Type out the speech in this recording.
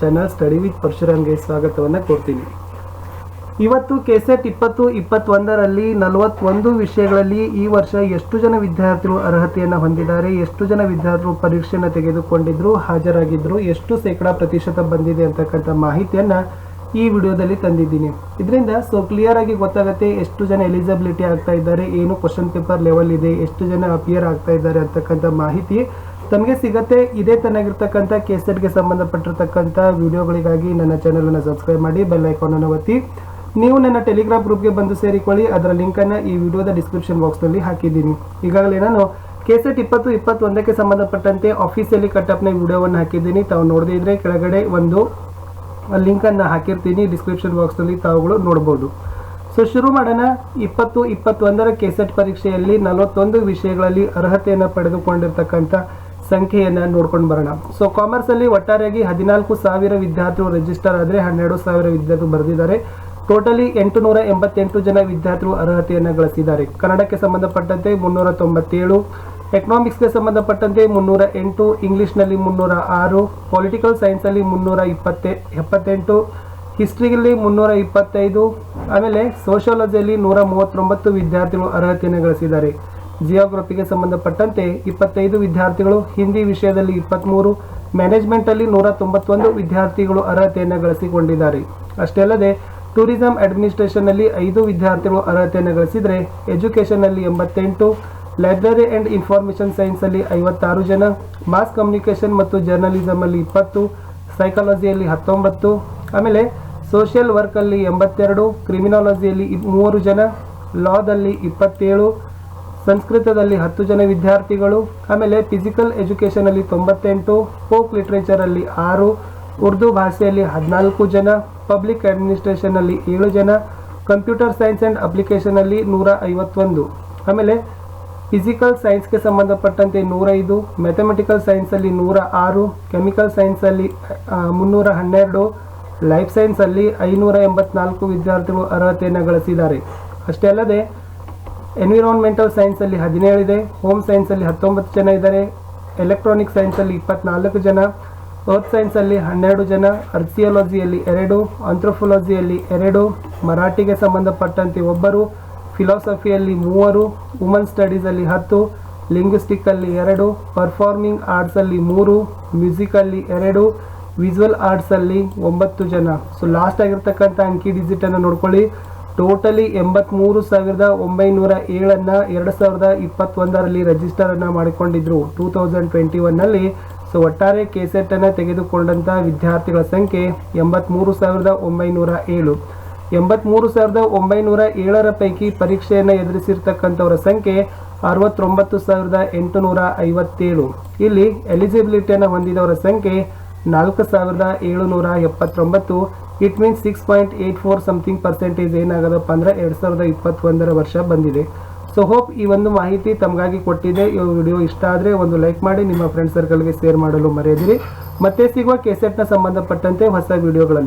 Channel study with ಪರಶುರಾಮ್ಗೆ ಸ್ವಾಗತವನ್ನು ಕೊಡ್ತೀನಿ. ಇವತ್ತು ಕೆಸೆಟ್ 2021ರಲ್ಲಿ 41 ವಿಷಯಗಳಲ್ಲಿ ಈ ವರ್ಷ ಎಷ್ಟು ಜನ ವಿದ್ಯಾರ್ಥಿಗಳು ಅರ್ಹತೆಯನ್ನು ಹೊಂದಿದ್ದಾರೆ, ಎಷ್ಟು ಜನ ವಿದ್ಯಾರ್ಥಿಗಳು ಪರೀಕ್ಷೆಯನ್ನು ತೆಗೆದುಕೊಂಡಿದ್ರು, ಹಾಜರಾಗಿದ್ರು, ಎಷ್ಟು % ಬಂದಿದೆ ಅಂತಕ್ಕಂಥ ಮಾಹಿತಿಯನ್ನು ಈ ವಿಡಿಯೋದಲ್ಲಿ ತಂದಿದ್ದೀನಿ. ಇದರಿಂದ ಕ್ಲಿಯರ್ ಆಗಿ ಗೊತ್ತಾಗುತ್ತೆ ಎಷ್ಟು ಜನ ಎಲಿಜಿಬಿಲಿಟಿ ಆಗ್ತಾ ಇದ್ದಾರೆ, ಏನು ಕ್ವಶನ್ ಪೇಪರ್ ಲೆವೆಲ್ ಇದೆ, ಎಷ್ಟು ಜನ ಅಪಿಯರ್ ಆಗ್ತಾ ಇದ್ದಾರೆ ಅಂತಕ್ಕಂಥ ಮಾಹಿತಿ ತಮಗೆ ಸಿಗುತ್ತೆ. ಇದೇ ತನ್ನಾಗಿರ್ತಕ್ಕಂಥ ಕೆಸೆಟ್ಗೆ ಸಂಬಂಧಪಟ್ಟಿರ್ತಕ್ಕಂಥ ವಿಡಿಯೋಗಳಿಗಾಗಿ ನನ್ನ ಚಾನಲನ್ನು ಸಬ್ಸ್ಕ್ರೈಬ್ ಮಾಡಿ, ಬೆಲ್ ಐಕಾನನ್ನು ಒತ್ತಿ. ನೀವು ನನ್ನ ಟೆಲಿಗ್ರಾಮ್ ಗ್ರೂಪ್ಗೆ ಬಂದು ಸೇರಿಕೊಳ್ಳಿ. ಅದರ ಲಿಂಕನ್ನು ಈ ವಿಡಿಯೋದ ಡಿಸ್ಕ್ರಿಪ್ಷನ್ ಬಾಕ್ಸ್ನಲ್ಲಿ ಹಾಕಿದ್ದೀನಿ. ಈಗಾಗಲೇ ನಾನು ಕೆಸೆಟ್ 2021ಕ್ಕೆ ಸಂಬಂಧಪಟ್ಟಂತೆ ಆಫೀಸಿಯಲಿ ಕಟ್ಟಪ್ನ ವಿಡಿಯೋವನ್ನು ಹಾಕಿದ್ದೀನಿ. ತಾವು ನೋಡದೇ ಇದ್ರೆ ಕೆಳಗಡೆ ಒಂದು ಲಿಂಕನ್ನು ಹಾಕಿರ್ತೀನಿ ಡಿಸ್ಕ್ರಿಪ್ಷನ್ ಬಾಕ್ಸ್ನಲ್ಲಿ, ತಾವುಗಳು ನೋಡ್ಬೋದು. ಶುರು ಮಾಡೋಣ. 2021ರ ಕೆಸೆಟ್ ಪರೀಕ್ಷೆಯಲ್ಲಿ 41 ವಿಷಯಗಳಲ್ಲಿ ಅರ್ಹತೆಯನ್ನು ಪಡೆದುಕೊಂಡಿರ್ತಕ್ಕಂಥ ಸಂಖ್ಯೆಯನ್ನು ನೋಡ್ಕೊಂಡು ಬರೋಣ. ಕಾಮರ್ಸಲ್ಲಿ ಒಟ್ಟಾರೆಯಾಗಿ 14,000 ವಿದ್ಯಾರ್ಥಿಗಳು ರಿಜಿಸ್ಟರ್ ಆದರೆ 12,000 ವಿದ್ಯಾರ್ಥಿಗಳು ಬರೆದಿದ್ದಾರೆ. ಟೋಟಲಿ 888 ಜನ ವಿದ್ಯಾರ್ಥಿಗಳು ಅರ್ಹತೆಯನ್ನು ಗಳಿಸಿದ್ದಾರೆ. ಕನ್ನಡಕ್ಕೆ ಸಂಬಂಧಪಟ್ಟಂತೆ 397, ಎಕನಾಮಿಕ್ಸ್ಗೆ ಸಂಬಂಧಪಟ್ಟಂತೆ 308, ಇಂಗ್ಲೀಷ್ನಲ್ಲಿ 306, ಪೊಲಿಟಿಕಲ್ ಸೈನ್ಸಲ್ಲಿ 378, ಹಿಸ್ಟ್ರಿಯಲ್ಲಿ 325, ಆಮೇಲೆ ಸೋಷಿಯಾಲಜಿಯಲ್ಲಿ 139 ವಿದ್ಯಾರ್ಥಿಗಳು ಅರ್ಹತೆಯನ್ನು ಗಳಿಸಿದ್ದಾರೆ. ಜಿಯೋಗ್ರಫಿಗೆ ಸಂಬಂಧಪಟ್ಟಂತೆ 25 ವಿದ್ಯಾರ್ಥಿಗಳು, ಹಿಂದಿ ವಿಷಯದಲ್ಲಿ 23, ಮ್ಯಾನೇಜ್ಮೆಂಟಲ್ಲಿ 191 ವಿದ್ಯಾರ್ಥಿಗಳು ಅರ್ಹತೆಯನ್ನು ಗಳಿಸಿಕೊಂಡಿದ್ದಾರೆ. ಅಷ್ಟೇ ಅಲ್ಲದೆ ಟೂರಿಸಂ ಅಡ್ಮಿನಿಸ್ಟ್ರೇಷನ್ನಲ್ಲಿ 5 ವಿದ್ಯಾರ್ಥಿಗಳು ಅರ್ಹತೆಯನ್ನು ಗಳಿಸಿದರೆ, ಎಜುಕೇಷನ್ನಲ್ಲಿ 88, ಲೈಬ್ರರಿ ಆ್ಯಂಡ್ ಇನ್ಫಾರ್ಮೇಷನ್ ಸೈನ್ಸಲ್ಲಿ 56 ಜನ, ಮಾಸ್ ಕಮ್ಯುನಿಕೇಷನ್ ಮತ್ತು ಜರ್ನಲಿಸಮಲ್ಲಿ 20, ಸೈಕಾಲಜಿಯಲ್ಲಿ 19, ಆಮೇಲೆ ಸೋಷಿಯಲ್ ವರ್ಕಲ್ಲಿ 82, ಕ್ರಿಮಿನಾಲಜಿಯಲ್ಲಿ 3 ಜನ, ಲಾದಲ್ಲಿ 27, ಸಂಸ್ಕೃತದಲ್ಲಿ 10 ಜನ ವಿದ್ಯಾರ್ಥಿಗಳು, ಆಮೇಲೆ ಫಿಸಿಕಲ್ ಎಜುಕೇಷನಲ್ಲಿ 98, ಫೋಕ್ ಲಿಟ್ರೇಚರಲ್ಲಿ 6, ಉರ್ದು ಭಾಷೆಯಲ್ಲಿ 14 ಜನ, ಪಬ್ಲಿಕ್ ಅಡ್ಮಿನಿಸ್ಟ್ರೇಷನ್ನಲ್ಲಿ 7 ಜನ, ಕಂಪ್ಯೂಟರ್ ಸೈನ್ಸ್ ಆ್ಯಂಡ್ ಅಪ್ಲಿಕೇಶನಲ್ಲಿ 151, ಆಮೇಲೆ ಫಿಸಿಕಲ್ ಸೈನ್ಸ್ಗೆ ಸಂಬಂಧಪಟ್ಟಂತೆ 105, ಮ್ಯಾಥಮೆಟಿಕಲ್ ಸೈನ್ಸಲ್ಲಿ 106, ಕೆಮಿಕಲ್ ಸೈನ್ಸಲ್ಲಿ 312, ಲೈಫ್ ಸೈನ್ಸಲ್ಲಿ 584 ವಿದ್ಯಾರ್ಥಿಗಳು ಅರ್ಹತೆಯನ್ನು ಗಳಿಸಿದ್ದಾರೆ. ಅಷ್ಟೇ ಅಲ್ಲದೆ ಎನ್ವಿರಾನ್ಮೆಂಟಲ್ ಸೈನ್ಸಲ್ಲಿ 17 ಇದೆ, ಹೋಮ್ ಸೈನ್ಸಲ್ಲಿ 19 ಜನ ಇದ್ದಾರೆ, ಎಲೆಕ್ಟ್ರಾನಿಕ್ ಸೈನ್ಸಲ್ಲಿ 24 ಜನ, ಅರ್ತ್ ಸೈನ್ಸಲ್ಲಿ 12 ಜನ, ಆರ್ಸಿಯಾಲಜಿಯಲ್ಲಿ 2, ಆಂಥ್ರೋಫಾಲಜಿಯಲ್ಲಿ 2, ಮರಾಠಿಗೆ ಸಂಬಂಧಪಟ್ಟಂತೆ 1, ಫಿಲಾಸಫಿಯಲ್ಲಿ 3, ವುಮನ್ ಸ್ಟಡೀಸಲ್ಲಿ 10, ಲಿಂಗ್ವಿಸ್ಟಿಕ್ಕಲ್ಲಿ 2, ಪರ್ಫಾರ್ಮಿಂಗ್ ಆರ್ಟ್ಸಲ್ಲಿ 3, ಮ್ಯೂಸಿಕಲ್ಲಿ 2, ವಿಜುವಲ್ ಆರ್ಟ್ಸಲ್ಲಿ 9 ಜನ. ಲಾಸ್ಟ್ ಆಗಿರ್ತಕ್ಕಂಥ ಅಂಕಿ ಡಿಜಿಟನ್ನು ನೋಡ್ಕೊಳ್ಳಿ. ಟೋಟಲಿ 83,907 2021ರಲ್ಲಿ ರಿಜಿಸ್ಟರನ್ನು ಮಾಡಿಕೊಂಡಿದ್ರು 2021ನಲ್ಲಿ. ಒಟ್ಟಾರೆ ಕೆಸೆಟ್ಟನ್ನು ತೆಗೆದುಕೊಂಡಂಥ ವಿದ್ಯಾರ್ಥಿಗಳ ಸಂಖ್ಯೆ 83,907. 83,907ರ ಪೈಕಿ ಪರೀಕ್ಷೆಯನ್ನು ಎದುರಿಸಿರ್ತಕ್ಕಂಥವರ ಸಂಖ್ಯೆ 69,857. ಇಲ್ಲಿ ಎಲಿಜಿಬಿಲಿಟಿಯನ್ನು ಹೊಂದಿದವರ ಸಂಖ್ಯೆ 4,779. ಇಟ್ ಮೀನ್ಸ್ 6.84 ಸಮಥಿಂಗ್ % ಏನಾಗದಪ್ಪ ಅಂದರೆ 2021ರ ವರ್ಷ ಬಂದಿದೆ. ಹೋಪ್ ಈ ಒಂದು ಮಾಹಿತಿ ತಮಗಾಗಿ ಕೊಟ್ಟಿದೆ. ಈ ವಿಡಿಯೋ ಇಷ್ಟ ಆದರೆ ಒಂದು ಲೈಕ್ ಮಾಡಿ, ನಿಮ್ಮ ಫ್ರೆಂಡ್ ಸರ್ಕಲ್ಗೆ ಶೇರ್ ಮಾಡಲು ಮರೆಯದಿರಿ. ಮತ್ತೆ ಸಿಗುವ ಕೆಸೆಟ್ನ ಸಂಬಂಧಪಟ್ಟಂತೆ ಹೊಸ ವಿಡಿಯೋಗಳಲ್ಲಿ.